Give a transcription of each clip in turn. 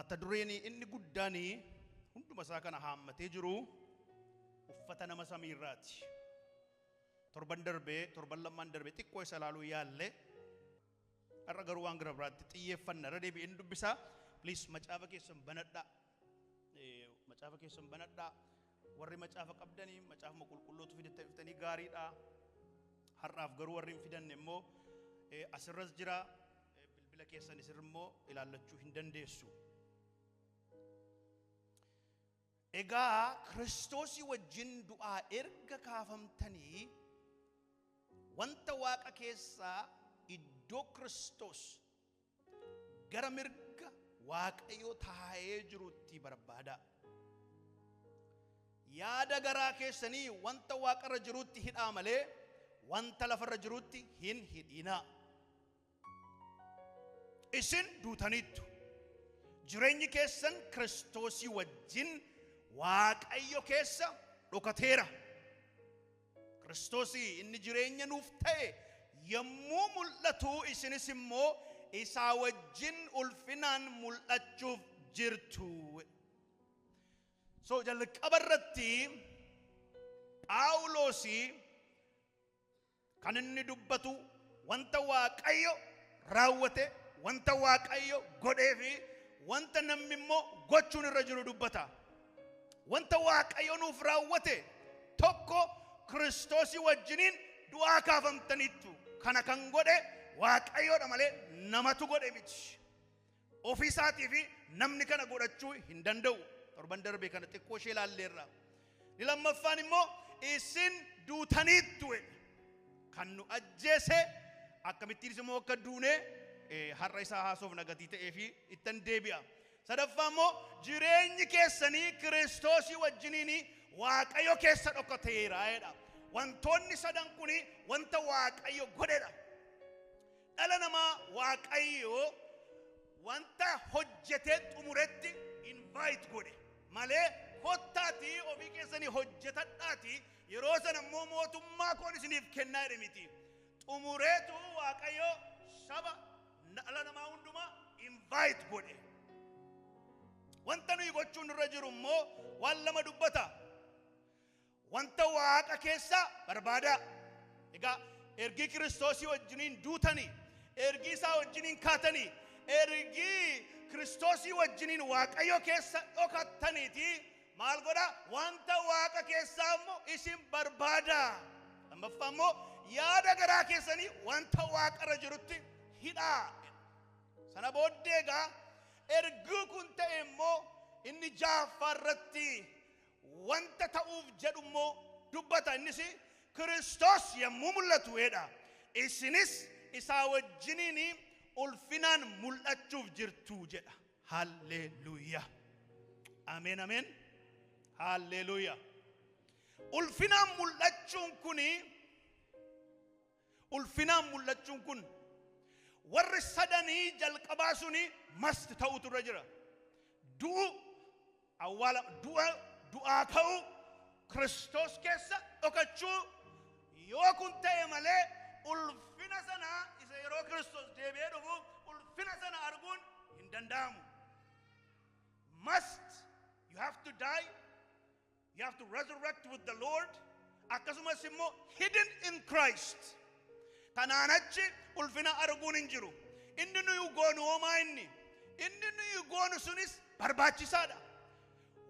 mata dureeni inni guddaani hunduma isaa kana haammatee jiru uffata nama samiirraati. torban lammaan darbe xiqqoo isa laaluu yaalle har'a garuu waan gara biraatti xiyyeeffanna. Irra deebi'een dubbisaa. Please macaafa keessan banadhaa. Warri macaafa qabdanii macaafa qulqullootu fidatanii gaariidha. Har'aaf garuu warri hin fidanne immoo asirras jira. Bilbila keessan isir immoo ilaallachuu hin dandeessu. Egaa Kiristoosii wajjin du'aa erga kaafamtanii wanta waaqa keessaa iddoo Kiristoos gara mirga waaqayyoo taa'ee jirutti barbaada. Yaada garaa keessanii wanta waaqarra jirutti hidhaa malee wanta lafarra jirutti hin hidhina. Isin duutaniittu. Jireenyi keessan Kiristoosii wajjin waaqayyo keessa dhokateera. Kiristoosii inni jireenya nuuf ta'e yommuu mul'atu isinis immoo isaa wajjin ulfinaan mul'achuuf jirtu. So jalqaba irratti Phaawulosi kan inni dubbatu wanta waaqayyo raawwate, wanta waaqayyo godhee fi wanta namni immoo gochuun irra jiru dubbata. Wanta waaqayyo nuuf raawwate tokko Kiristoosii wajjiniin du'aa kaafamtaniittu. Kana kan godhe waaqayyoodha malee namatu godhe miti. Ofii isaatii fi namni kana godhachuu hin danda'u. Torban darbe kana xiqqoo ishee ilaalleerra. Ni lammaffaan immoo isin duutaniittu. Kan nu ajjeese akkamittiin immoo akka duunee har'a isaa haasoof nagatii ta'ee fi ittan deebi'a. Sadaffaa immoo jireenyi keessanii Kiristoosii wajjiniin waaqayyo keessa dhokateera. Wantoonni sadan kuni wanta waaqayyo godhedha. Dhala namaa waaqayyo wanta hojjetee xumuretti invite godhe malee kottaatii ofii keessanii hojjetadhaatii yeroo sana immoo mootummaa koon isiniif kennaa jedhe miti. Xumureetu waaqayyo saba dhala namaa hundumaa invite godhe. Wanta nuyi gochuun irra jiru immoo waan lama dubbata. Wanta waaqa keessa barbaada. Egaa ergi Kiristoosii wajjiniin duutanii, ergi isaa wajjiniin kaatanii, ergi Kiristoosii wajjiniin waaqayyo keessa dhokattaniiti maal godha? Wanta waaqa keessaa immoo isin barbaada. Lammaffaa immoo yaada garaa keessanii wanta waaqarra jirutti hidhaa. Sana booddee egaa ergi kun ta'e immoo inni jaaffaarratti wanta ta'uuf jedhu immoo dubbata. Innis Kiristoos yommuu mul'atu jedha. Isinis isaa wajjiniin ulfinaan mul'achuuf jirtu jedha. Halleluuyaa. Ameen ameen. Halleluuyaa. Ulfinaan mul'achuun kun warri sadanii jalqabaa suni must ta'utu irra jira. Du'aa ka'uu, Kiristoos keessa dhokachuu. Yoo kun ta'e malee ulfina sana isa yeroo Kiristoos deebi'ee dhufu ulfina sana arguun hin danda'amu. You have to die. You have to resurrect with the Lord. Akkasumas immoo hidden in Christ. Kanaan achi ulfina arguun hin jiru. Inni nuyi goonu homaa inni nuyi goonu sunis barbaachisaadha.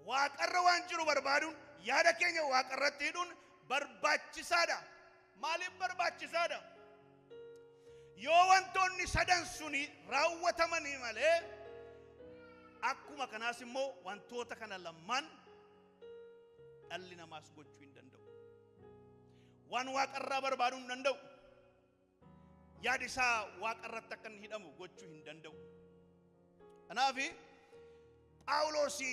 Waaqarra waan jiru barbaaduun, yaada keenya waaqarratti hidhuun barbaachisaadha. Maaliif barbaachisaadha? Yoo wantoonni sadan suni raawwatamanii malee akkuma kanaas immoo wantoota kana lamaan dhalli namaas gochuu hin danda'u. Waan waaqarraa barbaaduu hin danda'u. Yaadi isaa waaqarratti akka hin hidhamu gochuu hin danda'u. Kanaaf Phaawulosi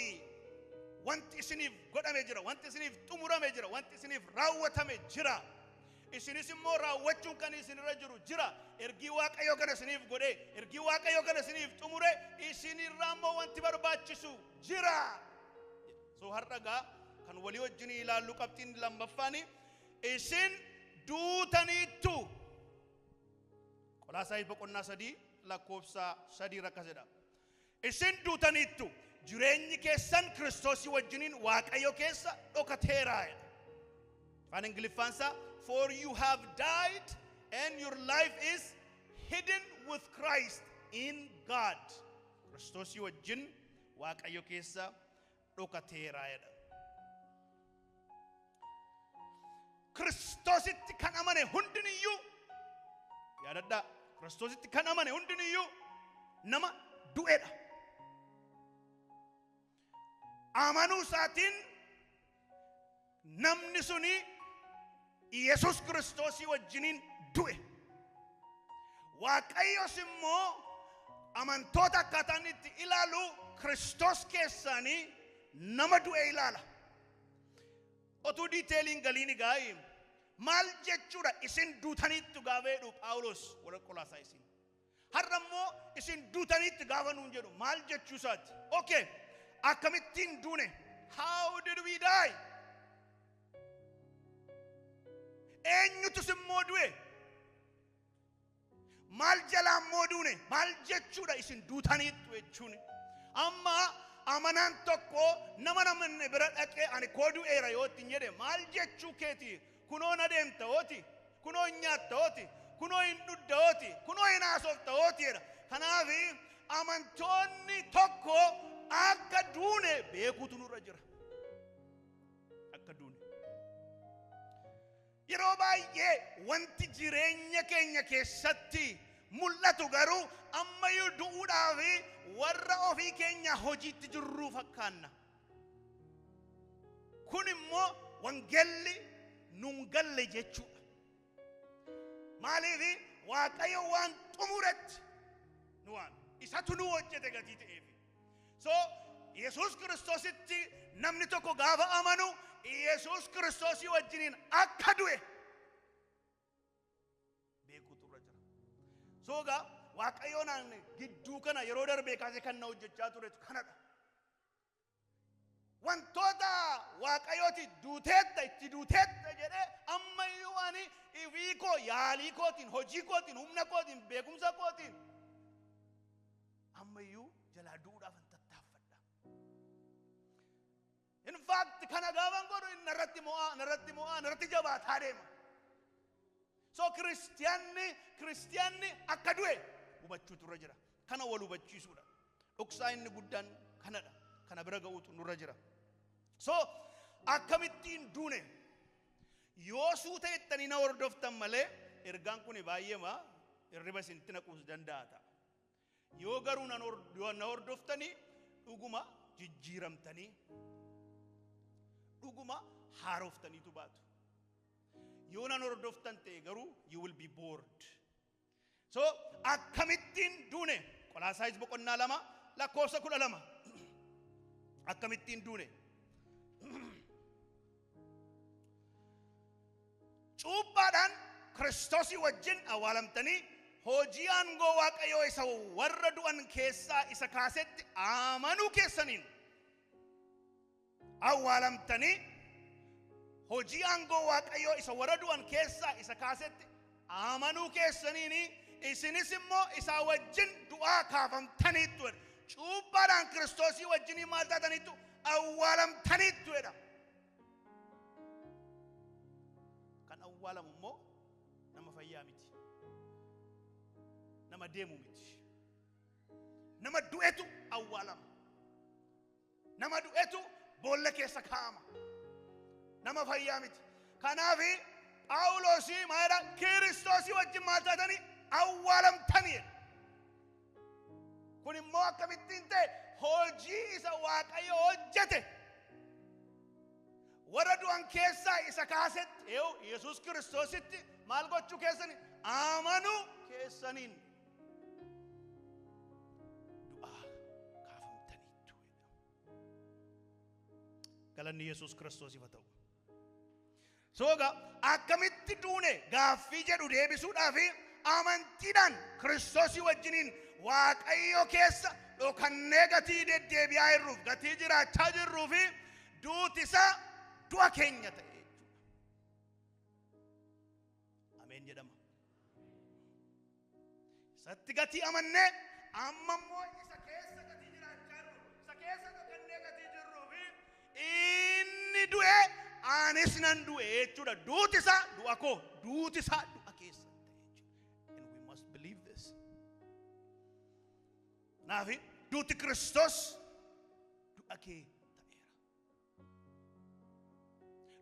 wanti isiniif godhame jira, wanti isiniif xumurame jira, wanti isiniif raawwatame jira. Isinis immoo raawwachuun kan isinirra jiru jira. Ergii waaqayyo kana isiniif godhe, ergii waaqayyo kana isiniif xumure, isinirraa immoo wanti barbaachisu jira. So har'a gaa kan walii wajjin ilaallu qabxiin lammaffaani isin duutaniittu. Qolaasaayis boqonnaa 3 lakkoofsa 3 akkas jedha. isin duutaniittu jireenyi keessan Kiristoosii wajjiniin Waaqayyo keessa dhokateera. Afaan Ingiliffaansaa, for you have died and your life is hidden with Christ in God. Kiristoosii wajjin Waaqayyo keessa dhokateera. Kiristoositti kan amane hundiniyyuu yaadadhaa, Kiristoositti kan amane hundiniyyuu nama du'edha. Amanuu isaatiin namni suni Yesus Kiristoosii wajjiniin du'e. Waaqayyos immoo amantoota akkaataan itti ilaalu Kiristoos keessaanii nama du'e ilaala. Otuu diiteeliin galiin gaa'ii maal jechuudha isin duutaniittu gaafa Phaawulos warra Qolaasaayisiin. Har'a immoo isin duutaniitti gaafa nuun jedhu maal jechuu isaati? Okay, akkamittiin duune? How did we die? Eenyutu simmoo du'e? Maal jalaan moo duune? Maal jechuudha isin duutaniittu jechuun? Amma amanaan tokko nama namanne bira dhaqee ani koo du'eera yoo ittiin jedhe maal jechuu keeti? Kunoo na deemta hooti, kunoo hin nyaatta hooti, kunoo hin dhudda hooti, kunoo hin haasofta hooti jedha. Kanaaf amantoonni tokko akka duune beekuutu nurra jira. Akka duune. Yeroo baay'ee wanti jireenya keenya keessatti mul'atu garuu ammayyuu du'uudhaaf warra ofii keenya hojiitti jirruu fakkaanna. Kun immoo wangeelli nun galle jechuudha. Maaliif Waaqayyo waan xumuretti nu waan isatu nu hojjete gatii ta'eef. So Yesus Kiristoositti namni tokko gaafa amanu Yesus Kiristoosii wajjiniin akka du'e beekuutu irra jira. So gaa Waaqayyoon gidduu kana yeroo darbee kaasee kan na hojjechaa turetu kanadha. Wantoota Waaqayyooti duuteetta itti duuteetta jedhee ammayyuu ani ifii koo yaalii kootiin hojii kootiin humna kootiin beekumsa kootiin ammayyuu jalaa du'uudhaaf hin tattaaffadha. In fact kana gaafan godhu narratti jabaataa deema. So kiristiyaanni akka du'e hubachuutu irra jira. Kana wal hubachiisuudha. Dhoksaa inni guddaan kanadha. Kana bira ga'uutu nurra jira. So akkamittiin duune yoo suuta jettanii na hordoftan malee ergaan kun baay'eema irriba isintti naquus danda'a ta'a. Yoo garuu na hordoftanii dhuguma jijjiiramtanii dhuguma haaroftaniitu baatu. Yoo na hordoftan ta'e garuu you will be bored. So akkamittiin duune Qolaasaayis boqonnaa 2 lakkoofsa 12. Akkamittiin duune? Cuuphaadhaan Kiristoosii wajjin awwaalamtanii hojii aangoo Waaqayyoo isa warra du'an keessaa isa kaasetti amanuu keessaniin awwaalamtanii hojii aangoo Waaqayyoo isa warra du'an keessaa isa kaasetti amanuu keessaniin isinis immoo isa wajjin du'aa kaafamtaniittu. Cuuphaadhaan Kiristoosii wajjin maal taataniittu? Awwaalamtaniittu jedha. Kan awwaalamu immoo nama fayyaa miti. Nama deemu miti. Nama du'etu awwaalama. Nama du'etu boolla keessa kaa'ama. Nama fayyaa miti. Kanaaf Phaawulosii maal jedha? Kiristoosii wajjin maal taatanii? Awwaalamtanii jedha. Kun immoo akkamittiin ta'e hojii isa Waaqayyo hojjete warra du'an keessaa isa kaasetti Yesus Kiristoositti maal gochuu keessanii? Amanuu keessaniin du'aa kaafamtaniittu. Galanni Yesus Kiristoosiif haa ta'u. Sooga akkamitti duune gaaffii jedhu deebisuudhaaf amantiidhaan Kiristoosii wajjiniin Waaqayyo keessa dhokannee gatii deddeebi'aa jirruuf gatii jiraachaa jirruuf duuti isaa du'a keenya ta'e jechuudha. Ameen jedhama. Isatti gatii amannee amma immoo isa keessa gatii keessa dhokannee gatii jirruufi inni du'e anis nan du'e jechuudha. Duuti isaa du'a koo, duuti isaa du'a keessa ta'e jechuudha. And we must believe this. Naafi duuti Kiristoos du'a kee ta'eera.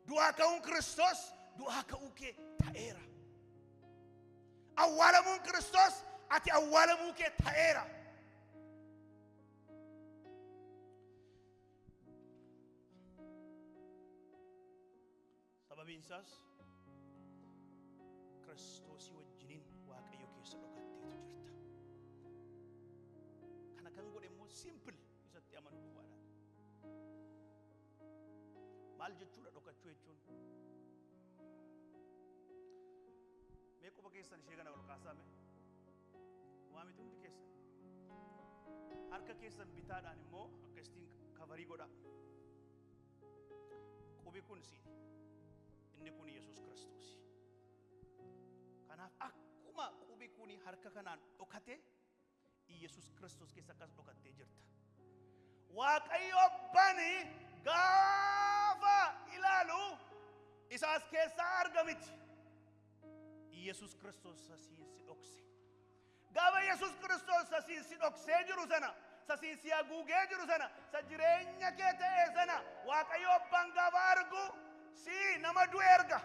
Du'a ka'uun Kiristoos du'a ka'uu kee ta'eera. Awwaalamuun Kiristoos ati awwaalamuu kee ta'eera. Sababiin isaas Kiristoosii wajjiniin Waaqayyo keessa dhokatteetu jirta. Kana kan godhe immoo simple isatti amanuu duwwaadhaan. Maal jechuudha dhokachuu jechuun? Mee quba keessan ishee kana ol kaasame? Waamitu hundi keessan. Harka keessan bitaadhaan immoo akkasitiin kabarii godha. Qubi kun siin. Inni kun Yesuus Kiristoos. Kanaaf akkuma qubi kun harka kanaan dhokate Yesuus Kiristoos keessa akkas dhokattee jirta. Waaqayyo Abbaan gaafa ilaalu isaas keessaa argamiti. Yesuus Kiristoos sasiin si dhokse. Gaafa Yesuus Kiristoos sasiin si dhoksee jiru sana, sasiin si haguugee jiru sana, sa jireenya kee ta'ee sana Waaqayyo Abbaan gaafa argu si nama du'e erga,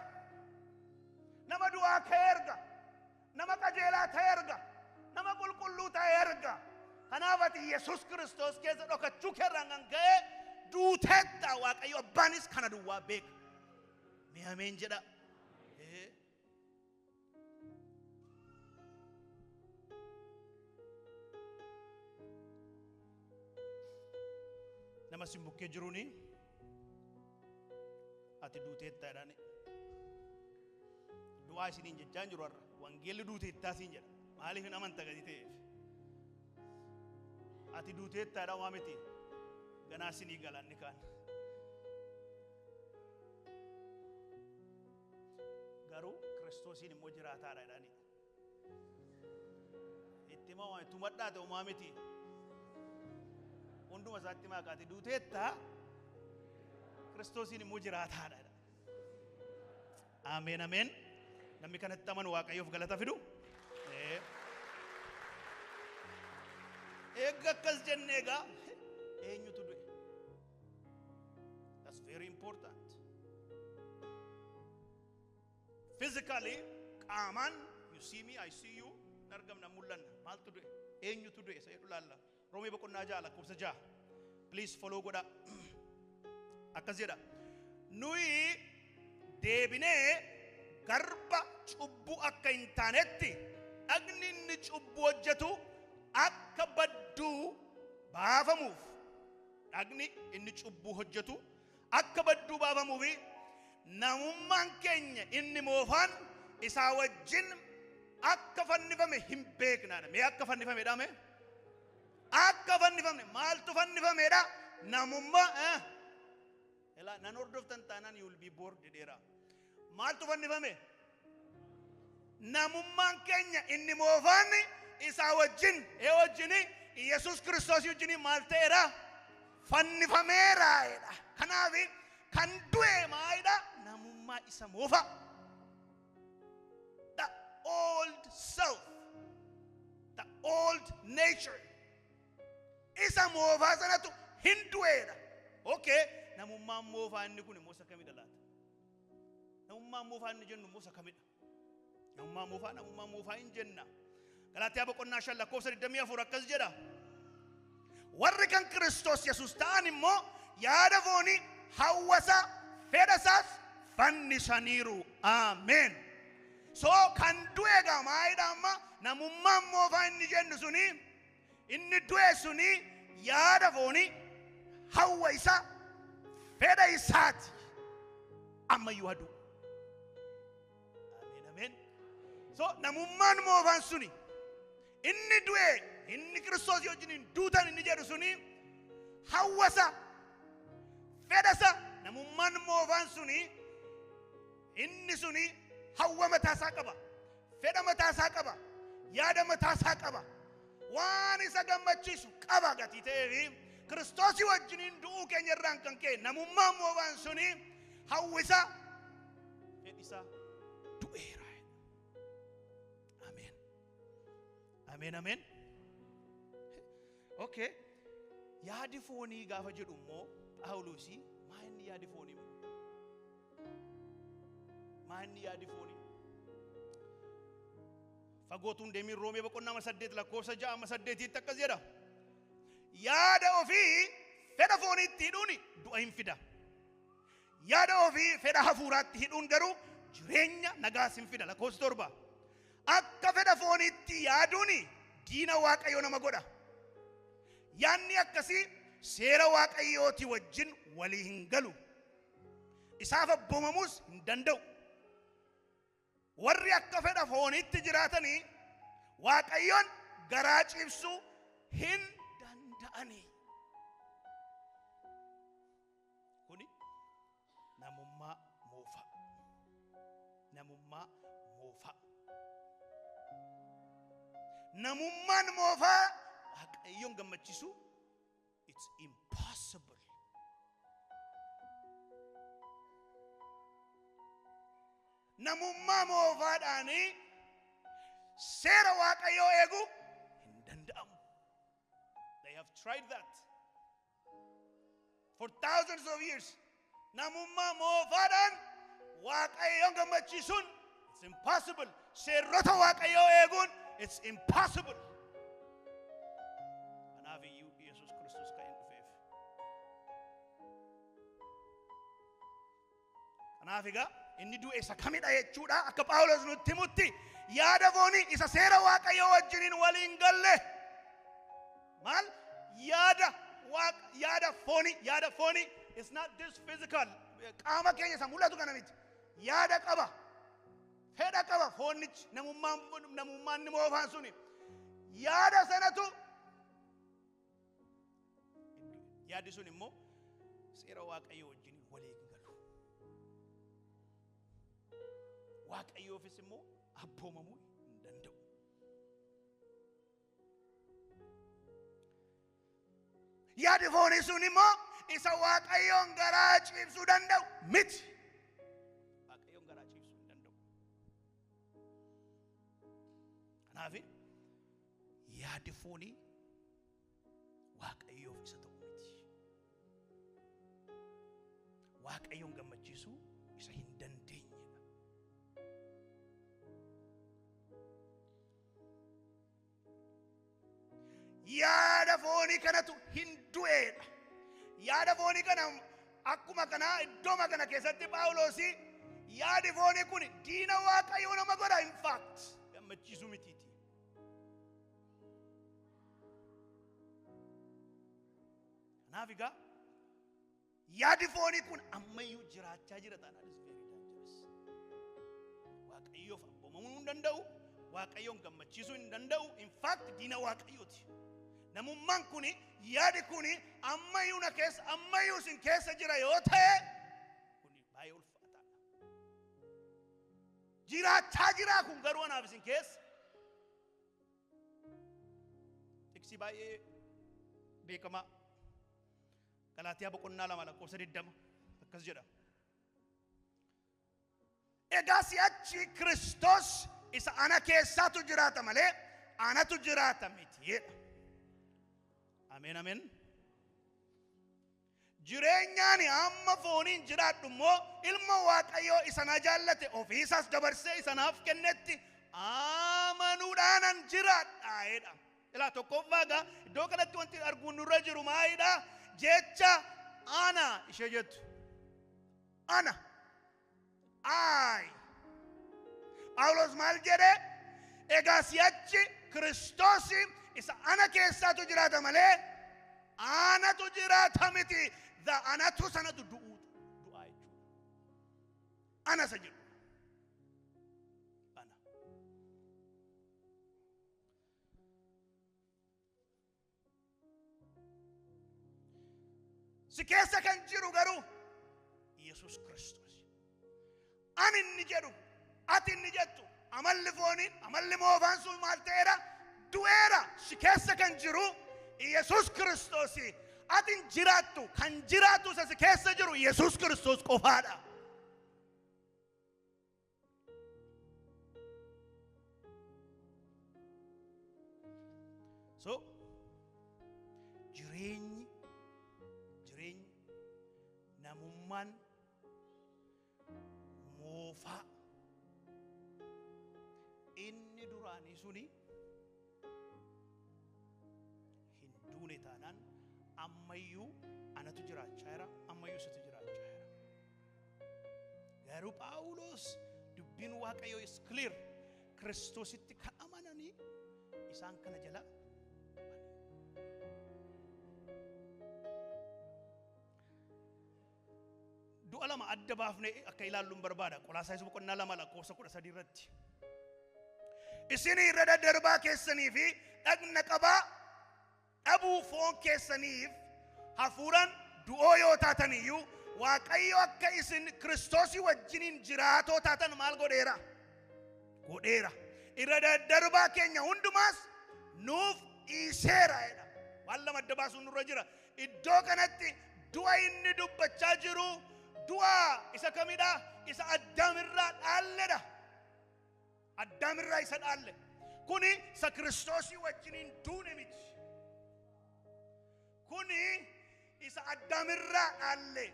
nama du'aa ka'e erga, nama qajeelaa ta'e erga, nama qulqulluu ta'e erga. Kanaaf ati Yesuus Kiristoos keessa dhokachuu keerraan kan ka'e duuteetta. Waaqayyo Abbaanis kana duwwaa beeka. Mee ameen jedha. Nama si bukkee jiruuni ati duuteetta jedhani. Du'aa isiniin jechaan jiru har'a. Wangeelli duuteettaa siin jedha. Maaliif hin amanta gadi ta'eef? Ati duuteetta jedha waa miti. Ganaa isinii galanni kaan. Garuu Kiristoosiin immoo jiraataadha jedhani. Itti himaa waan tumadhaa ta'u maa miti. Hunduma isaatti maaqaati duuteetta Kiristoosiin immoo jiraataadha. Ameen ameen. Namni kanatti amanu Waaqayyoof galata fidu. Eega akkas jennee egaa eenyutu du'e? That's very important. Physically, qaamaan you see me, I see you. Nargamna mul'anna. Maaltu du'e? Eenyutu du'e? Sayyidu laalla. Roomee boqonnaa 6 lakkoofsa 6. Please follow godha. Akkas jedha. Nuyi deebinee garba cubbuu akka hin taanetti dhagni inni cubbuu hojjetu akka badduu baafamuuf, dhagni inni cubbuu hojjetu akka badduu baafamuufi namummaan keenya inni moofaan isaa wajjin akka fannifame hin beeknaadha. Mee akka fannifamedha mee? Akka fannifamne maaltu fannifamedha? Namummaa ela nan hordoftan taanaan you will be bored jedheera. Maaltu fannifame? Namummaan keenya inni moofaan isaa wajjin Yesuus Kiristoos wajjin maal ta'eera? Fannifameera jedha. Kanaaf kan du'e maalidha? Namummaa isa moofa. The old self, the old nature. Isa moofaa sanatu hin du'eedha. Okay, namummaan moofaa inni kun immoo isa kamidha laata? Namummaan moofaa inni jennu immoo isa kamidha? Namummaa moofaa hin jenna. Galaatiyaa boqonnaa 5 lakkoofsa 24 akkas jedha. Warri kan Kiristoos Yesuus ta'an immoo yaada foonii hawwasa fedhasaas fannisaniiru. Ameen. So kan du'e egaa maalidha amma? Namummaan moofaa inni jennu suni, inni du'e suni yaada foonii hawwa isaa fedha isaati. Ammayyuu aduu. Ameen ameen. So namummaan moofaan suni inni du'e, inni Kiristoos wajjin duutan inni jedhu suni hawwasa fedhasa. Namummaan moofaan suni inni suni hawwa mataasaa qaba, fedha mataasaa qaba, yaada mataasaa qaba, waan isa gammachiisu qaba gatii ta'eefi Kiristoosii wajjiniin du'uu keenya irraan kan ka'e namummaan moofaan suni hawwisa fedhisa du'eera. Ameen. Ameen ameen. Okay. Yaadi foonii gaafa jedhu immoo Phaawulos maa inni yaadi foonii? Maa inni yaadi foonii? Fagootuun deemiin Roomee boqonnaa 8 lakkoofsa 6-8 akkas jedha. Yaada ofii fedha fooniitti hidhuun du'a hin fida. Yaada ofii fedha hafuuraatti hidhuun garuu jireenya nagaas hin fida. Lakkoofsa 7. Akka fedha fooniitti yaaduun diina Waaqayyoo nama godha. Yaanni akkasii seera Waaqayyooti wajjin walii hin galu. Isaaf abboomamuus hin danda'u. Warri akka fedha fooniitti jiraatanii Waaqayyoon garaa ciibsuu hin danda'ani. Kuni namummaa moofaa. Namummaa moofaa. Namummaan moofaa Waaqayyoon gammachiisu it's impossible. Namummaa moofaadhaani seera Waaqayyoo eegu hin danda'amu. They have tried that for thousands of years. Namummaa moofaadhaan Waaqayyoon gammachiisuun it's impossible. Seerota Waaqayyoo eeguun it's impossible. Kanaaf iyyuu Yesuus Kiristoos kan hin dhufeef. Kanaaf egaa inni du'e isa kamidha jechuudha. Akka Phaawulos nutti himutti yaada foonii isa seera Waaqayyoo wajjiniin waliin galle. Maal? Yaada foonii is not this physical. Qaama keenya isa mul'atu kana miti. Yaada qaba. Fedha qaba foonichi namummaan ni moofaan suni. Yaada sanatu yaadi sun immoo seera Waaqayyoo wajjiniin waliin galu. Waaqayyoofis immoo abboomamuu hin danda'u. Yaadi foonii sun immoo isa Waaqayyoon garaa ciibsuu danda'u miti. Waaqayyoon garaa ciibsuu hin danda'u. Kanaaf yaadi foonii Waaqayyoof isa ta'u miti. Waaqayyoon gammachiisuu isa hin dandeenyedha. Yaada foonii kanatu hin du'eedha. Yaada foonii kana akkuma kanaa iddoo kana keessatti Phaawulos yaadi foonii kun diina Waaqayyoo nama godha. In fact gammachiisuu mitiiti. Kanaaf egaa yaadi foonii kun ammayyuu jiraachaa jira taanaan is very dangerous. Waaqayyoof abboomamuu hin danda'u. Waaqayyoon gammachiisuu hin danda'u. In fact diina Waaqayyooti. Namummaan kuni yaadi kuni ammayyuu sin keessa jira yoo ta'e kuni baay'ee ulfaataadha. Jiraachaa jira kun garuu anaaf isin keessa. Tiksi baay'ee beekamaa Galaatiyaa boqonnaa 2 lakkoofsa 20 akkas jedha. Egaa si'achi Kiristoos isa ana keessaatu jiraata malee anatu jiraata miti jedha. Ameen ameen. Jireenyaani amma fooniin jiraadhu immoo ilma Waaqayyoo isa na jaallate ofiisaas dabarsee isa naaf kennetti amanuudhaanan jiraadha jedha. Ilaa tokkoffaagaa iddoo kanatti wanti arguun nurra jiru maalidha? Jecha ana ishee jettu. Ana. Phaawulos maal jedhe? Egaa si'achi Kiristoos isa ana keessaatu jiraata malee anatu jiraata miti. Anatu sanatu du'aa jechuudha. Ana isa jedhu. Ana. Si keessa kan jiru garuu Yesuus Kiristoos. Ani inni jedhu, ati inni jettu, amalli fooniin, amalli moofaan sun maal ta'eera? Du'eera. Si keessa kan jiru Yesuus Kiristoos. atin jiraattu kan jiraatu isa si keessa jiru Yesuus Kiristoos qofaadha. So jireenyi namummaan moofaa inni duraanii suni hin duune taanaan ammayyuu anatu jiraachaa jira, ammayyuu situ jiraachaa jira. Garuu Phaawulos dubbiin Waaqayyoo is clear. Kiristoositti kan amananii isaan kana jala du'a lama adda baafnee akka ilaalluun barbaada. Qolaasaayis boqonnaa 2 lakkoofsa 13 irratti isin irra daddarbaa keessanii fi dhagna qabaa dhabuu foon keessaniif hafuuraan du'oo yoo taatan iyyuu Waaqayyo akka isin Kiristoosii wajjiniin jiraatoo taatan maal godheera? Irra daddarbaa keenya hundumaas nuuf dhiiseera jedha. Waan lama adda baasuun nurra jira. Iddoo kanatti du'a inni dubbachaa jiru du'a isa kamidha? Isa Addaamirraa dhaalledha. Addaamirraa isa dhaalle. Kuni isa Kiristoosii wajjiniin duune miti. Kuni isa Addaamirraa dhaalle,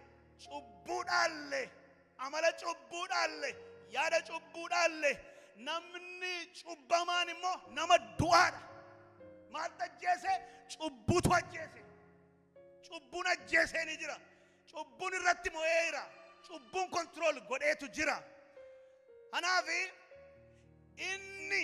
cubbuu dhaalle, amala cubbuu dhaalle, yaada cubbuu dhaalle. Namni cubbamaan immoo nama du'aadha. Maal ajjeese? Cubbuutu ajjeese. Cubbuun ajjeesee ni jira. Cubbuun irratti mo'eera. Cubbuun kontrool godheetu jira. Kanaaf inni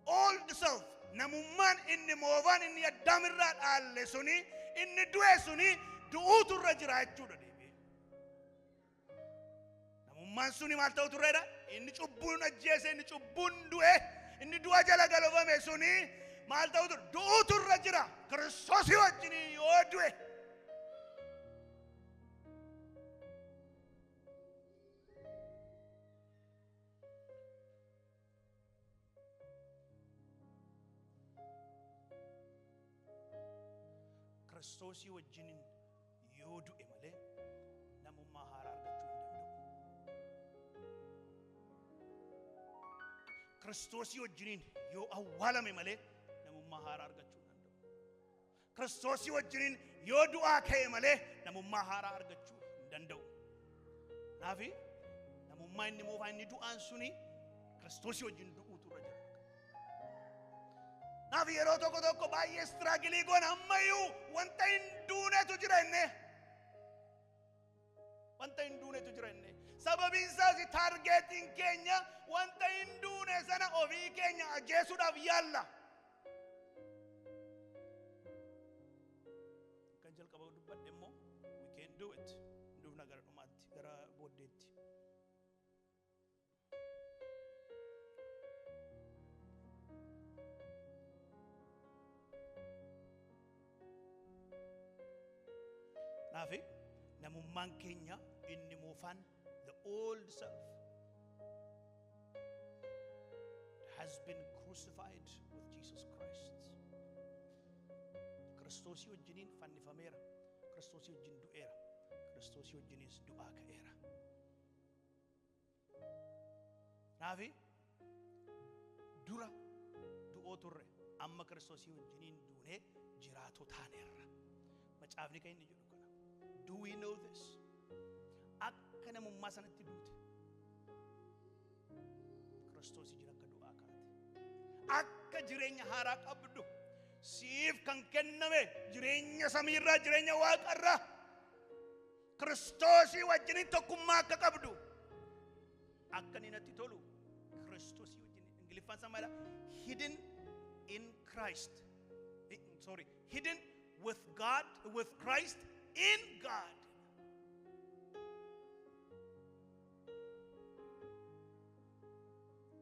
old self namummaan inni moofaan inni Addaamirraa dhaalle suni inni du'e suni du'uutu irra jira jechuudha. Namummaan suni maal ta'utu irra? Inni cubbuun ajjeese, inni cubbuun du'e, inni du'a jala galfame suni maal ta'utu du'uutu irra jira. Kiristoosii wajjin yoo du'e Kiristoosii wajjin yoo du'e malee namummaa haaraa argachuu hin danda'u. Kiristoosii wajjin yoo awwaalame malee namummaa haaraa argachuu hin danda'u. Kiristoosii wajjin yoo du'aa ka'e malee namummaa haaraa argachuu hin danda'u. Kanaaf namummaa inni moofaa inni du'aan suni Kiristoosii wajjin du'uutu irra jira. Naaf yeroo tokko baay'ee struggle goona ammayyuu wanta hin duunetu jira inni. Wanta hin duunetu jira inni. Sababiin isaas targeetiin keenya wanta hin duune sana ofii keenya ajjeesuudhaaf yaalla. Kan jalqaba dubbadhe immoo we can't do it. Duufna gara dhumaatti gara booddeetti. Naafi namummaan keenya inni moofaan the old self has been crucified with Jesus Christ. Kiristoosii wajjiniin fannifameera. Kiristoosii wajjin du'eera. Kiristoosii wajjinis du'aa ka'eera. Naafi dura du'oo turre amma Kiristoosii wajjiniin duunee jiraatoo taaneerra. Macaafni kan inni jedhu kana. Do we know this? Akka namummaa sanatti duute Kiristoosii jira akka du'aa kaate. Akka jireenya haaraa qabdu siif kan kenname jireenya samiirraa jireenya waaqarraa Kiristoosii wajjin tokkummaa akka qabdu akka ninatti tolu Kiristoosii wajjin Ingiliffaan samaadha hidden in Christ. Hidden with God, with Christ in God.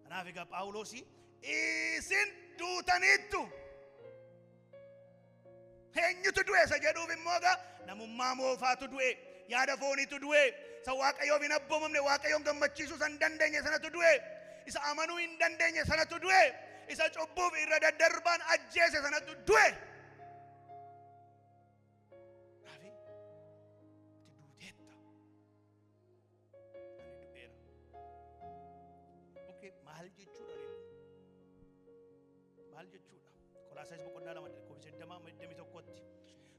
Kanaaf egaa Phaawulosi isin duutaniittu. Eenyutu du'e isa jedhuuf immoo egaa namummaa moofaatu du'e, yaada fooniitu du'e, isa Waaqayyoof hin abboomamne Waaqayyoon gammachiisuu isa hin dandeenye sanatu du'e, isa amanuu hin dandeenye sanatu du'e, isa cubbuuf irra daddarbaan ajjeese sanatu du'e. Okay, maal jechuudha? Maal jechuudha? Kolaasaayis boqonnaa 2:21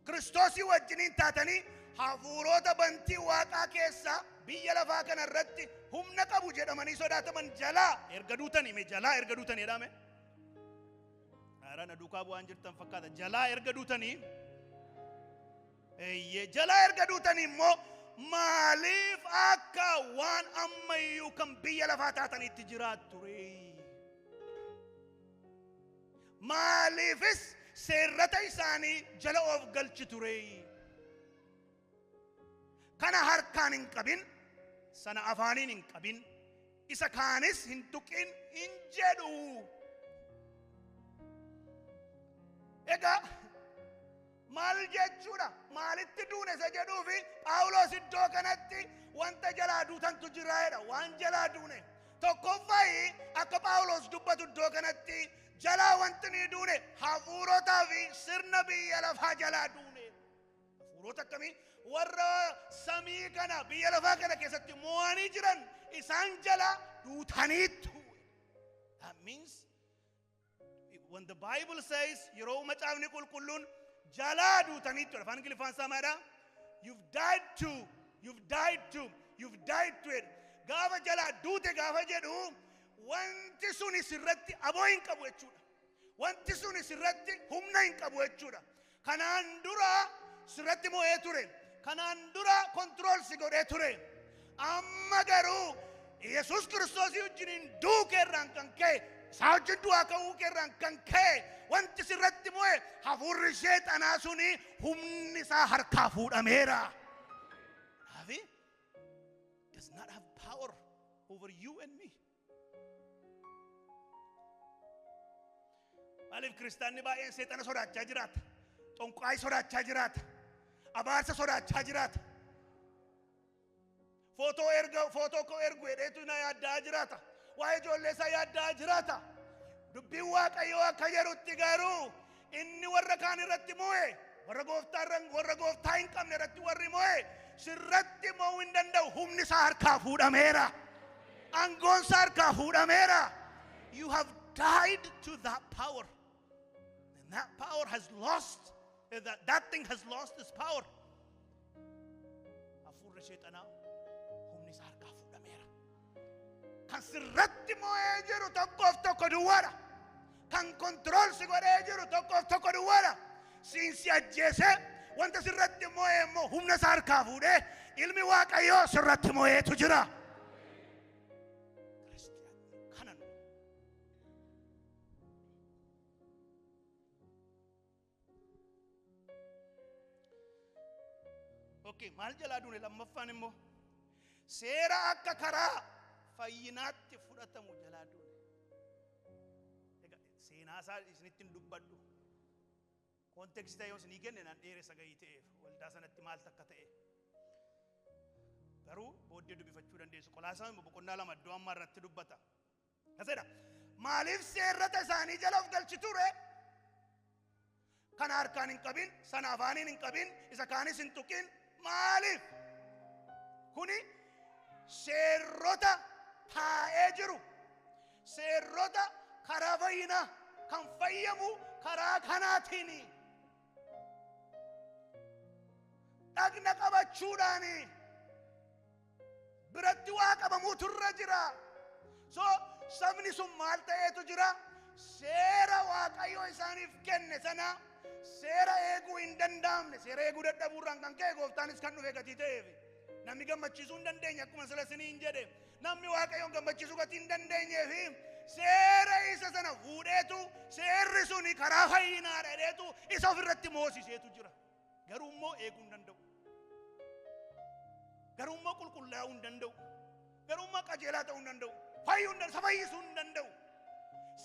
Kiristoosii wajjiniin taatanii hafuurota bantii waaqaa keessa biyya lafaa kana irratti humna qabu jedhamanii sodaataman jalaa erga duutanii mee jalaa erga duutanii jedhame arana duukaa bu'aan jirtan fakkaata jalaa erga duutanii jalaa erga duutanii immoo maaliif akka waan ammayyuu kan biyya lafaa taataniitti jiraattu maaliifis seerrata isaanii jala of galchitu kana harkaan hin qabin sana afaaniin hin qabin isa kaanis hin tuqin hin jedhu egaa maal jechuudha maalitti duune isa jedhuufi Phaawulos iddoo kanatti wanta jalaa duutantu jiraadha waan jalaa duune tokkoffaayi akka Phaawulos dubbatu iddoo kanatti jalaa wanti ni duune hafuurotaa fi sirna biyya lafaa jalaa duune hafuurota akkamii warra samii kana biyya lafaa kana keessatti mo'anii jiran isaan jalaa duutaniittu. That means when the Bible says yeroo macaafni qulqulluun jalaa duutaniittu afaan Ingiliffaan samaadha you've died to it gaafa jalaa duute gaafa jedhu wanti sun isirratti aboo hin qabu jechuudha wanti sun isirratti humna hin qabu jechuudha kanaan dura sirratti mo'ee ture kanaan dura kontrool si godhee ture amma garuu Yesuus Kiristoosii wajjiniin duukeerraan kan ka'e isaa wajjin du'aa ka'uu keerraan kan ka'e wanti sirratti mo'e hafuurri sheexanaa suni humni isaa harkaa fuudhameera Hafi does not have power over you and me. Maaliif kiristaanni baay'een seexana sodaachaa jiraata xonqaayii sodaachaa jiraata abaarsa sodaachaa jiraata footoo koo ergu jedheetu na yaaddaa jiraata waa'ee ijoollee isaa yaaddaa jiraata dubbiin Waaqayyoo akka jedhutti garuu inni warra kaan irratti mo'e warra gooftaa hin qabne irratti warri mo'e sirratti mo'uu hin danda'u humni isaa harkaa fuudhameera aangoon isaa harkaa fuudhameera you have died to that power and that power has lost that thing has lost its power hafuurri sheexanaa humni isaa harkaa fuudhameera kan sirratti mo'ee jiru tokkoof tokko duwwaadha kan kontrool si godhee jiru tokkoof tokko duwwaadha siinsi ajjeesee wanta sirratti mo'ee immoo humna isaa harkaa fuudhee ilmi Waaqayyoo sirratti mo'eetu jira Okay, maal jalaa duune lammaffaan immoo seera akka karaa fayyinaatti fudhatamu jalaa duune. Seenaa isaa isinitti hin dubbadhu. Kontekstii yoo isinii kenne nan dheeressa gahii ta'eef waldaa sanatti maal takka ta'e. Garuu booddee dubbifachuu dandeessu. Qolaasaan boqonnaa 2 iddoo ammaa irratti dubbata. Kaseedha. Maaliif seerrata isaanii jala of galchiture? Kana harkaan hin qabin, sana afaaniin hin qabin, isa kaanis hin tuqin. Maaliif kuni seerrota taa'ee jiru seerrota karaa fayyinaa kan fayyamu karaa kanaatiin dhagna qabachuudhaani biratti waa qabamuutu irra jira so sabni sun maal ta'eetu jira seera Waaqayyoo isaaniif kenne sana seera eeguu hin danda'amne seera eeguu dadhabuurraan kan ka'e gooftaanis kan dhufe gatii ta'eef namni gammachiisuu hin dandeenye akkuma sila isiniin jedhe namni Waaqayyoon gammachiisuu gatii hin dandeenyeefi seera isa sana fuudheetu seerri suni karaa fayyinaa dheedeetu isa ofirratti moosiseetu jira garuu immoo eeguu hin danda'u garuu immoo qulqullaa'uu hin danda'u garuu immoo qajeelaa ta'uu hin danda'u fayyisuu hin danda'u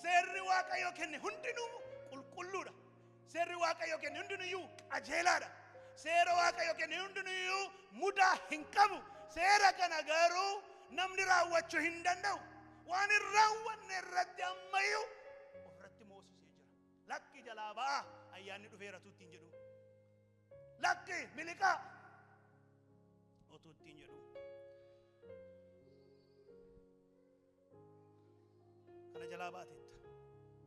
seerri Waaqayyoo kenne hundinuu qulqulluudha seerri Waaqayyoo kenne hundinuyyuu qajeelaadha seera Waaqayyoo kenne hundinuyyuu mudaa hin qabu seera kana garuu namni raawwachuu hin danda'u waan hin raawwanne irratti ammayyuu ofirratti moosisee jira lakki jalaa ba'a ayyaanni dhufeera tuttiin jedhu lakki miliqaa otuttiin jedhu jalaa baateetta.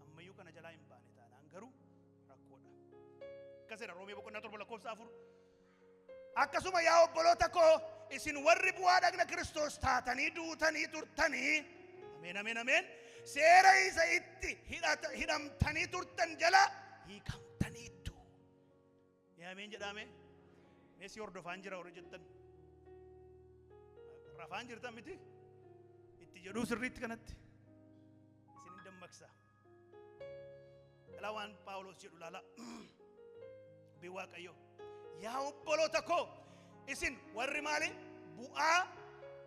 Ammayyuu kana jalaa hin baane taanaan garuu rakkoodha. Akkasidha Roomee boqonnaa 7:4. Akkasuma yaa obboloota koo isin warri bu'aa dhagna Kiristoos taatanii duutanii turtanii, ameen ameen ameen, seera isa itti hidhamtanii turtan jala hiikamtaniittu. Yaa ameen jedhame. Meesii hordofaan jira warra jettan. Rafaan jirtan miti. Itti jedhuu sirriitti kanatti. Isin hin dammaqsa. Ilaa waan Phaawulos jedhu laala. Bii Waaqayyo. Yaa obboloota koo isin warri maali? Bu'aa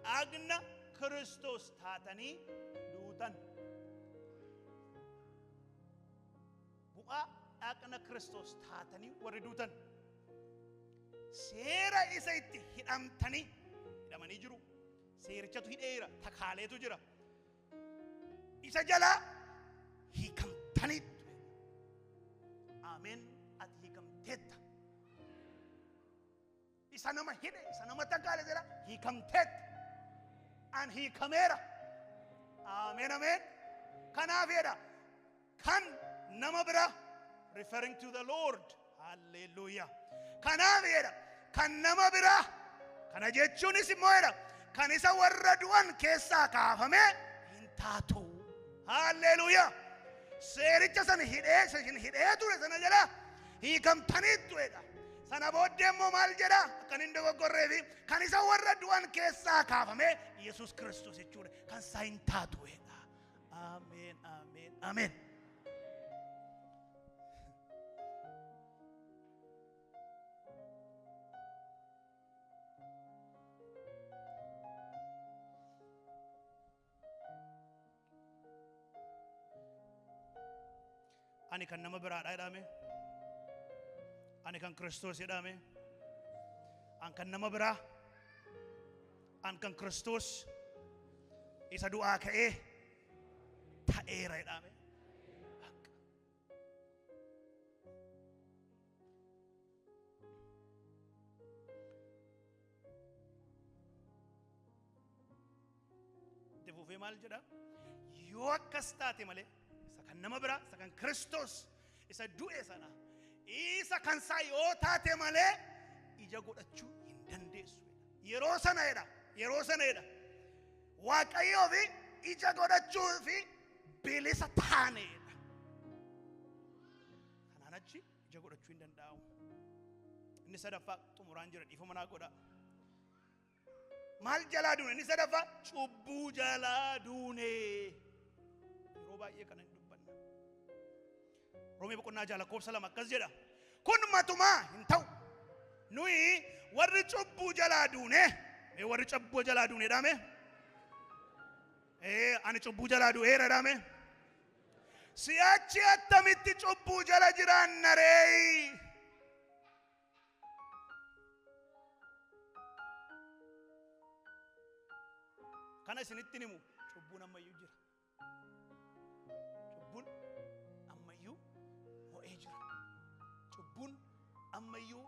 dhagna Kiristoos taatanii duutan. Bu'aa dhagna Kiristoos taatanii warri duutan. Seera isa itti hidhamanii jiru. Seerichatu hidheera, takaaleetu jira. Isa jala hiikamtaniitu. Ameen, ati hiikamteetta. Isa nama hidhe, isa nama takaale jira, hiikamteetta. An hiikameera. Ameen ameen. Kanaaf jedha kan nama bira, referring to the Lord. Hallelujah. Kanaaf jedha kan nama bira, kana jechuunis immoo jedha kan isa warra du'an keessaa kaafame hin taatu. Hallelujah. Seericha sana hidhee ture sana jala hiikamtaniittu jedha. Sana booddee immoo maal jedha akkan hin dogoggorreefi kan isa warra du'an keessaa kaafame Yesuus Kiristoos jechuudha. Kan isaa hin taatu jedha. Ameen ameen ameen. Ani kan nama biraadha jedhame. Ani kan Kiristoos jedhame. An kan nama biraa. An kan Kiristoos isa du'aa ka'ee ta'eera jedhame. Defuufee maal jedha? Yoo akkas taate malee isa kan nama biraa, isa kan Kiristoos isa du'e sana, isa kan isaa yoo taate malee ija godhachuu hin dandeessu. Yeroo sana jedha Waaqayyoo fi ija godhachuu fi bilisa taaneedha. Kanaan achi ija godhachuu hin danda'amu. Inni sadaffaa xumuraan jira, dhiifama naa godha. Maal jalaa duune? Inni sadaffaa cubbuu jalaa duune. Yeroo baay'ee kana hin dubbanna. Roomee boqonnaa 2 akkas jedha. Kun matumaa hin ta'u. Nuyi warri cubbuu jalaa duune, warri cubbuu jalaa duune dhaame. Ani cubbuu jalaa du'eera dhaame. Si'achi attamitti cubbuu jala jiraanna ree? Kana isinitti himu cubbuun ammayyuu jira. Cubbuun ammayyuu mo'ee jira. Cubbuun ammayyuu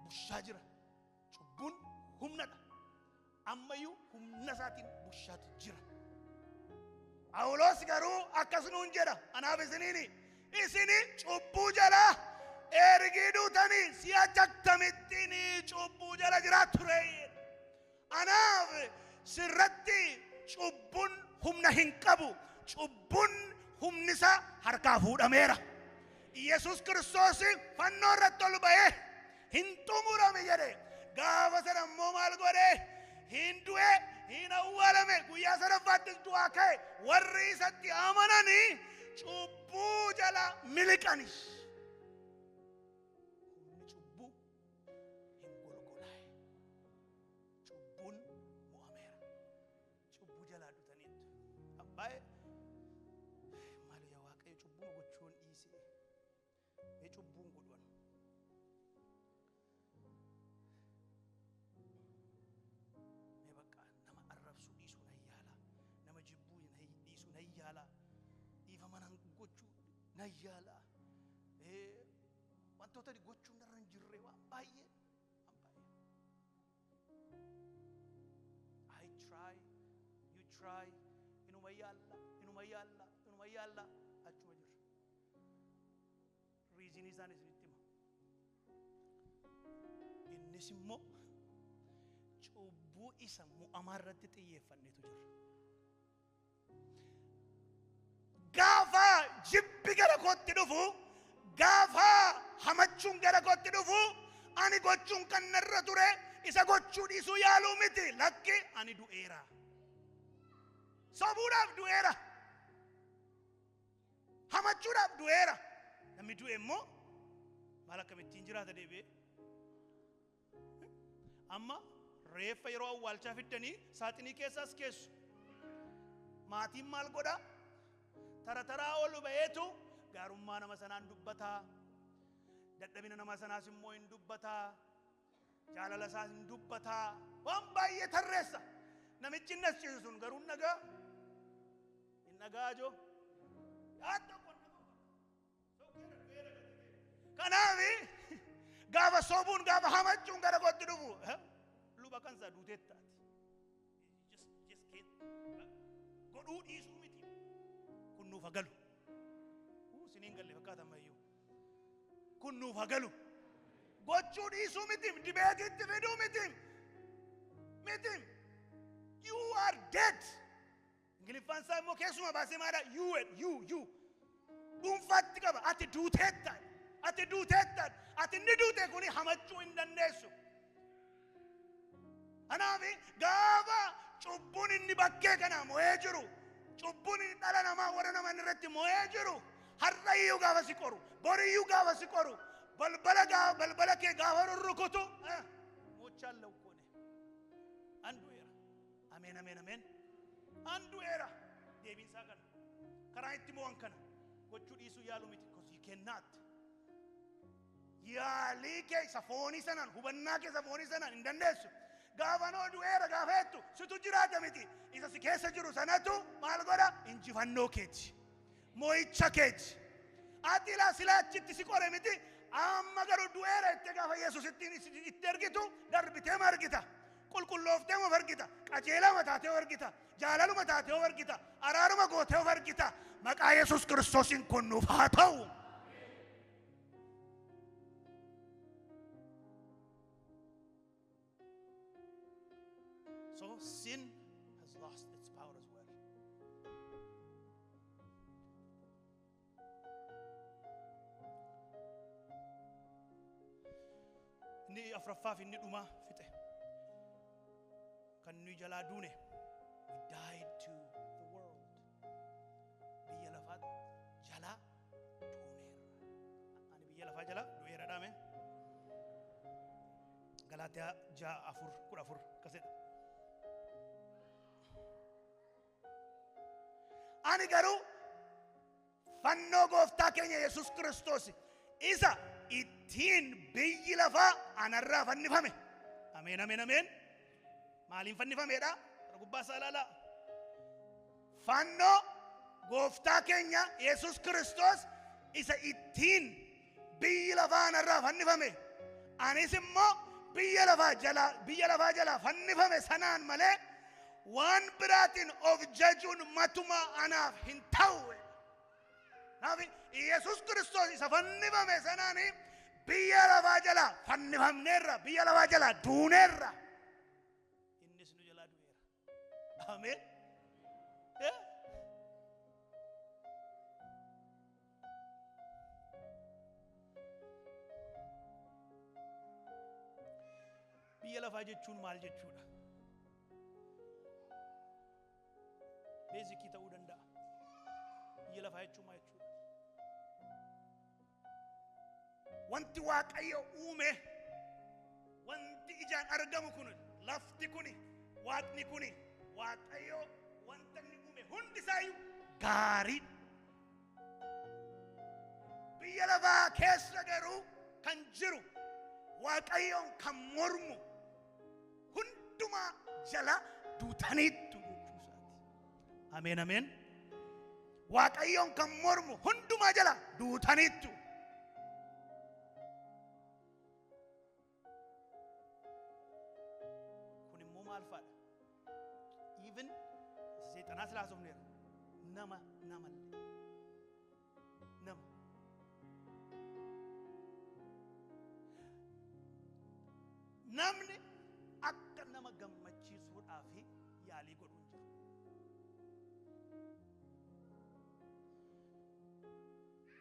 bushaa jira. Cubbuun humnadha. Ammayyuu humna isaatiin bushaatu jira. Phaawulos garuu akkas nuun jedha. Anaaf isini cubbuu jala ergii duutanii si'achi akkamittiin cubbuu jala jiraattu ree? Anaaf sirratti cubbuun humna hin qabu. Cubbuun humni isaa harkaa fuudhameera. Yesuus Kiristoos fannoo irratti ol ba'ee hin xumurame jedhe. Gaafa sana immoo maal godhe? Hin du'e, hin awwaalame. Guyyaa sadaffaatti du'aa ka'e. Warri isatti amananii cubbuu jala miliqani. Humni cubbuu hin golgolaa'e. Cubbuun mo'ameera. Cubbuu jalaa dutaniitu. Abbaa'e maal yaa Waaqayyo cubbuu gochuun dhiisee. Mee cubbuun godhan. Mee bakka nama arrabsuu dhiisuu nan yaala. Nama jibbuu dhiisuu nan yaala. Dhiifama nan gochuu nan yaala. Wantoota gochuun narra hin jirre waan baay'ee. I try, you try, inuma yaalla kanuma yaalla achuma jiru. Riizinii isaan isinitti hima. Innis immoo cubbuu isa mu'amaa irratti xiyyeeffanneetu jira. Gaafa jibbi gara kootti dhufu, gaafa hamachuun gara kootti dhufu, ani gochuun kan narra ture isa gochuu dhiisuu yaaluu miti. Lakki ani du'eera. Sobuudhaaf du'eera. Hamachuudhaaf du'eera. Namni du'e immoo maal akkamittiin jiraata deebi'ee? Amma reeffa yeroo awwaalchaa fiddanii saaxinii keessaas keessu. Maatiin maal godha? Taraa ol ba'eetu gaarummaa nama sanaan dubbataa. Dadhabina nama sanaas immoo hin dubbataa. Jaalala isaas hin dubbataa. Waan baay'ee tarreessa. Namichi innas ciisu sun garuu nagaa. Hin nagaa joo. Kanaafi gaafa sobuun gaafa hamachuun gara kootti dhufu luba kansaa duuteettaati. Godhuu dhiisuu miti. Kun nuuf hagalu. Siniin galle fakkaatan mayyuu. Kun nuuf hagalu. Gochuu dhiisuu miti. Dibeetiitti fiduu miti. Miti. You are dead. Ingiliffaan isaa immoo keessuma baasee maadha? You. Dhuunfaatti qaba. Ati duuteettaati. Ati duuteettaati. Ati inni duute kuni hamachuu hin dandeessu. Anaafi gaafa cubbuun inni bakkee kana mo'ee jiru, cubbuun inni dhala namaa warra nama irratti mo'ee jiru, har'a iyyuu gaafa si qoru, boriyyuu gaafa si qoru, balbala kee gaafa rurrukutu, moochaan lawkoone. Andu'eera. Ameen. Andu'eera. Deebiinsaa kana. Karaa itti mo'an kana. Gochuu dhiisuu yaaluu miti. Because you cannot. Yaalii kee isa foonii sanaan, hubannaa kee isa foonii sanaan hin dandeessu. Gaafa noo du'eera gaafa jettu situ jiraata miti. Isa si keessa jiru sanatu maal godha? Injifannoo keeti. Mo'icha keeti. Ati silaa achitti si qore miti. Amma garuu du'eera itti gaafa Yesuus itti ergitu darbitee argita. Qulqullooftee argita. Qajeelama taatee argita. Jaalaluma taatee argita. Araaruma gootee argita. Maqaa Yesuus Kiristoosiin kun nuuf haa ta'u. So sin has lost its power as well. Inni afraffaaf inni dhuma fixe. Kan nuyi jalaa duune. We died to the world. Biyya lafaa jalaa duuneera. Ani biyya lafaa jalaa du'eera dhaame. Galaatiyaa 6:4 kasedha. Ani garuu fannoo gooftaa keenya Yesuus Kiristoos isa ittiin biyyi lafaa anarraa fannifame. Ameen. Maaliin fannifameedha? Gubbaa isaa ilaalaa. Fannoo gooftaa keenya Yesuus Kiristoos isa ittiin biyyi lafaa anarraa fannifame. Anis immoo biyya lafaa jalaa fannifame sanaan malee waan biraatiin of jajuun matuma anaaf hin ta'u. Naafi Yesuus Kiristoos isa fannifame sanaani biyya lafaa jalaa fannifamneerra, biyya lafaa jalaa duuneerra. Innis nu jalaa du'eera. Ameen. Biyya lafaa jechuun maal jechuudha? Beezikii ta'uu danda'a. Biyya lafaa jechuun maal jechuudha? Wanti Waaqayyo uume, wanti ijaan argamu kun, lafti kun, Waaqni kun, Waaqayyo wanta inni uume hundi isaayyuu gaarii. Biyya lafaa keessa garuu kan jiru Waaqayyoon kan mormu hundumaa jala duutaniittu jechuusaati. Ameen. Waaqayyoon kan mormu hundumaa jala duutaniittu. Kun immoo maal faadha? Even seexanaa silaasofneera. nama namni akka nama gammachiisuudhaaf yaalii godhuun jiru.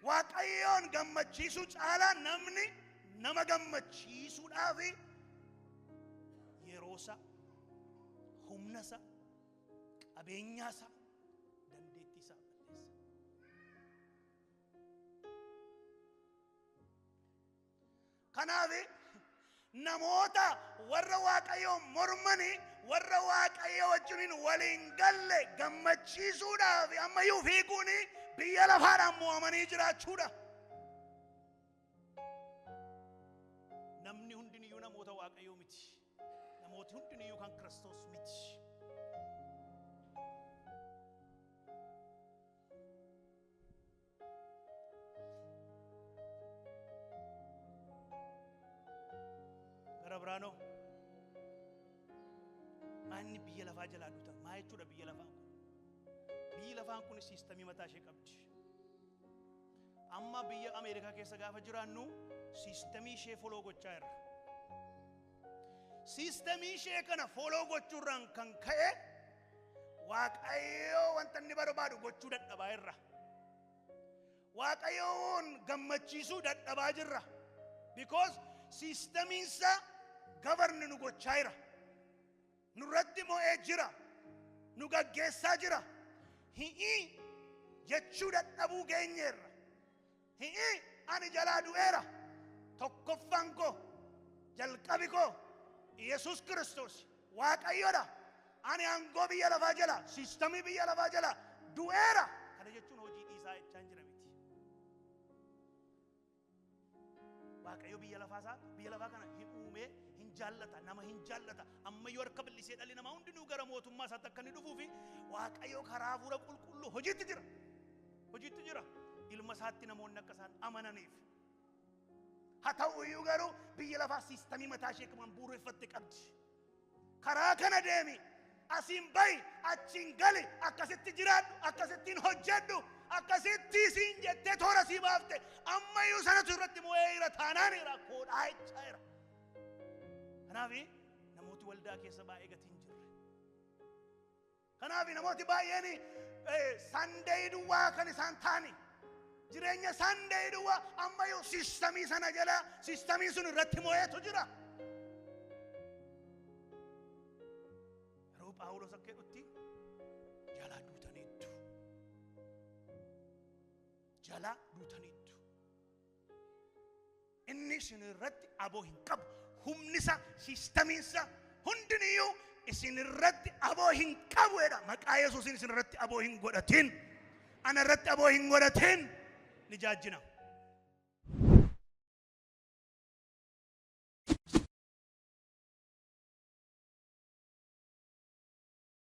Waaqayyoon gammachiisuu caalaa namni nama gammachiisuudhaaf yeroosa, humnasa, qabeenyaasa, dandeettiisa balleessa. Kanaaf namoota warra Waaqayyoon mormanii warra Waaqayyo wajjin waliin galle gammachiisuudhaaf ammayyuu fiiguun biyya lafaadhaan mo'amanii jiraachuudha. Namni hundiniyyuu namoota Waaqayyoo miti. Namooti hundiniyyuu kan Kiristoos miti. Garabraano maanni biyya lafaa jalaa duuta maa jechuudha biyya lafaan kun? Biyyi lafaan kun siistamii mataa ishee qabdi. Amma biyya Ameerikaa keessa gaafa jiraannu siistamii ishee foloo gochaa jirra. Siistamii ishee kana foloo gochuurraan kan ka'e Waaqayyoo wanta inni barbaadu gochuu dadhabaa jirra. Waaqayyoon gammachiisuu dadhabaa jirra. Because siistamiinsa gavarni nu gochaa jira. Nurratti mo'ee jira. Nu gaggeessaa jira. Hi'i jechuu dadhabuu geenyeerra. Hi'i ani jalaa du'eera. Tokkoffaan koo jalqabi koo Yesus Kiristoos Waaqayyoodha. Ani aangoo biyya lafaa jala siistamii biyya lafaa jala du'eera. Kana jechuun hojii dhiisaa jechaan jira miti. Waaqayyo biyya lafaa kana hin uume hin jaallata nama hin jaallata amma yoo harka bal'isee dhalli namaa hundinuu gara mootummaa isaatti akka inni dhufuufi Waaqayyo karaa hafuura qulqulluu hojiitti jira ilma isaatti namoonni akka isaan amananiif. Haa ta'u iyyuu garuu biyya lafaa siistamii mataa ishee kan bu'uureffatte qabdi. Karaa kana deemi asiin bahi achiin gali akkasitti jiraadhu akkasittiin hojjedhu akkasitti siin jettee toora sii baafte ammayyuu sanatu irratti mo'ee jira taanaan rakkoodhaa jechaa jira. Kanaaf namooti waldaa keessa baay'ee gatii hin jirre. Kanaaf namooti baay'een Sunday duwwaa kan isaan taani jireenya Sunday duwwaa ammayyuu siistamii sana jala siistamiin sun irratti mo'eetu jira. Yeroo Phaawulos akka jedhutti jalaa duutaniittu. Inni isin irratti aboo hin qabu. Humnisa siistamiinsa hundiniyyuu isin irratti aboo hin qabu jedha. Maqaa Yesuusiin isin irratti aboo hin godhatin. Ana irratti aboo hin godhatin ni jaajjina.